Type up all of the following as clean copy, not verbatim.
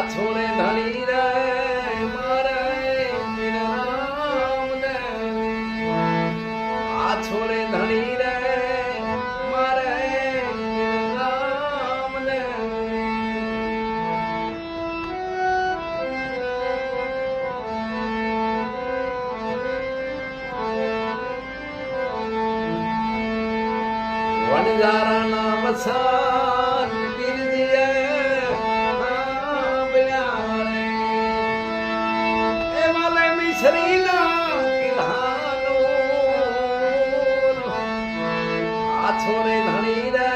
છોરે ધણી રે મારે રામ દે આ છોરે ધણી રે મારે રામ દે વણજારા ના વસાન પીરજીએ છોરે ધણી રે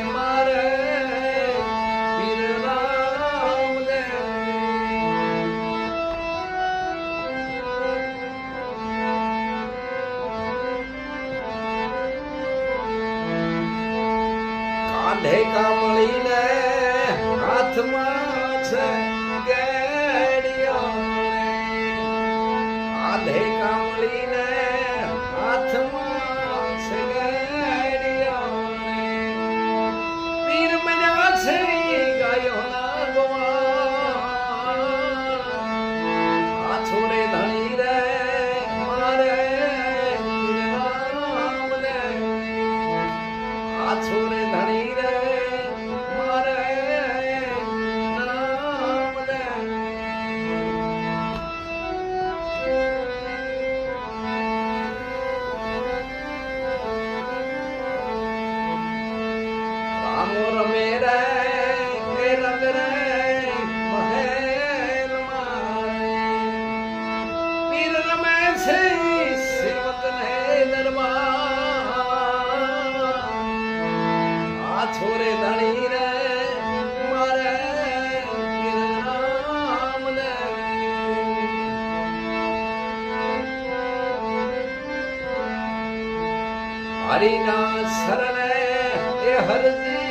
મારે પીર રામ દે કાંધે કામળી ને હાથમાં છે કેડિયા કાંધે કામળી ને હાથમાં છે ગાયો ના ગોવાળ આ છોરે ધણી રે મારે રામ દે આ છોરે ધણી રે મારે રામ દે રામો રમે રે રંગ રે મહેલ મારે પીર રમે છે સેવક ને દરબાર આ છોરે ધણી રે મારે પીર રામ દે હરિના શરણે એ હરજી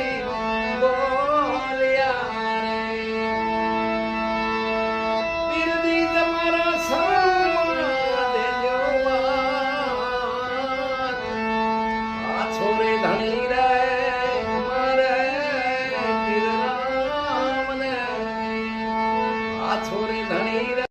ધણી